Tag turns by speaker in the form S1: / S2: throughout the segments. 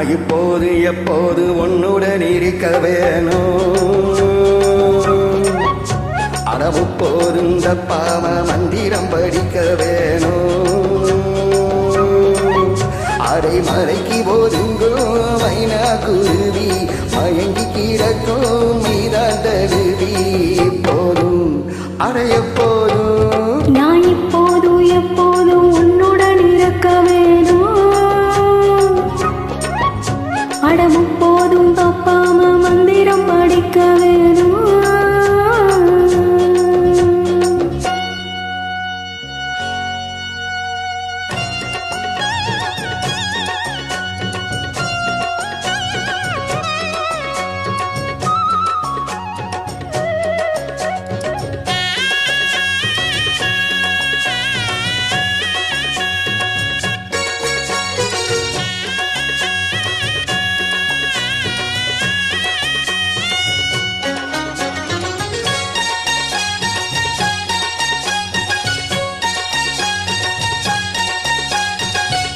S1: நான் இப்போது எப்போது உன்னுடன் இருக்க வேணும். அறவு போதும் தப்பாம மந்திரம் படிக்க வேணும். அரை மறைக்கு போதுங்கும் மைனா குருவி மயங்கி கிடக்கும் மீதான் தருவி. போதும் அடைய போதும்
S2: நான் இப்போதும் எப்போதும் உன்னுடன் இருக்க வேணும். அடமும் போதும் தப்பாம மந்திரம் படிக்க வேணும்.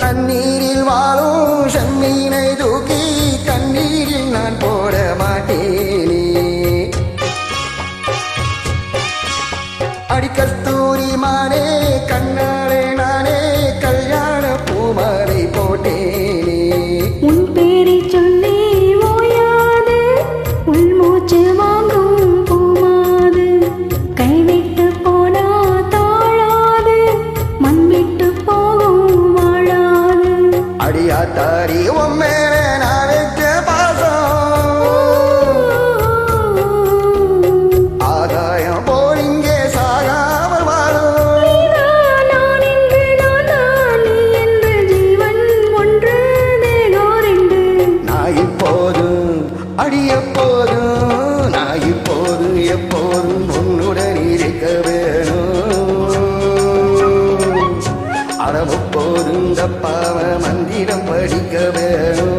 S1: தண்ணீரில் வாழும் செம்மீனை தூக்கி தண்ணீரில் நான் போட மாட்டேனே. அடி கஸ்தூரி மானே கண்ணாலே நானே கல்யாண பூமாலை போட்டேனே.
S2: உன் பேரை சொல்லி ஓயாது உள்மூச்சு வாங்கும் பூமாது. கைவிட்டு போனா தாழாது மண் விட்டு போகும் வாழாது.
S1: அடியாத்தாரி உன் மேல நான் வச்ச பாசம் ஆகாயம் போலிங்கே சாகாமல் வாழும்.
S2: நான் என்று நான் நீ என்று ஜீவன் ஒன்று தேகம் ரெண்டு.
S1: நான் இப்போதும் அடி எப்போதும் நான் இப்போதும் எப்போதும் உன்னுடன் இருக்க வேணும். அறவு போதும் தப்பாம மந்திரம் படிக்க வேணும்.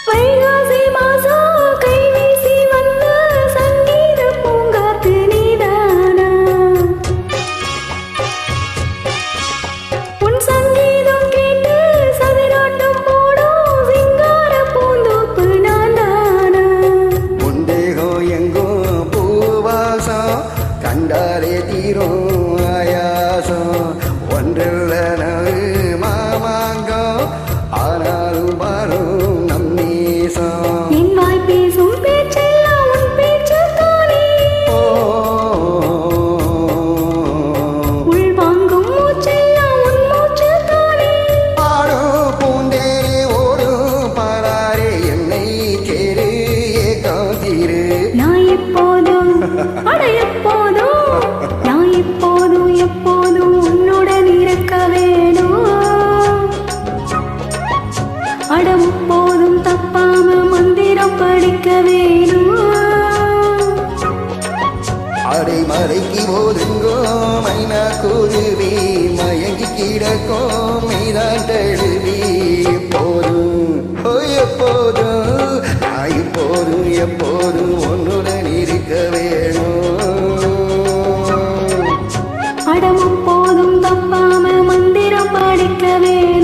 S2: வைகாசி மாசம் கை வீசி வந்த சங்கீத பூங்காத்து நீதானா. உன் சங்கீதம் கேட்டு சதிராட்டம் போடும் சிங்கார பூந்தோப்பு நான் தானா.
S1: உன் தேகம் எங்கும் பூவாசம் கண்டாலே தீரும் ஆயாசம். ஒன்றில் மாமாங்கம் ஆனாலும் வரும் நம் நேசம்.
S2: என் வாய் பேசும் பேச்செல்லாம் உன் பேச்சு தானே. உள் வாங்கும் மூச்செல்லாம் உன் மூச்சு தானே.
S1: பாடும் பூந்தேரி ஓடும் பாராரே என்னை கேரு ஏகாந்திரு.
S2: நான் எப்போதும் அட எப்போதும் நான் எப்போதும் எப்போதும் உன்னுடன் இருக்க வேணும். அடம் போதும் தப்பாம மந்திரம் படிக்க வேணும்.
S1: அடை மறைக்கு போதுங்கோ மைனா குருவி மயங்கி கிடக்கோ மீதான் தழுவி. எப்போதும் எப்போதும் நான் இப்போதும் எப்போதும் உன்னுடன் இருக்க வேணும்.
S2: அடமும் போதும் தப்பாம மந்திரம் படிக்க வேணும்.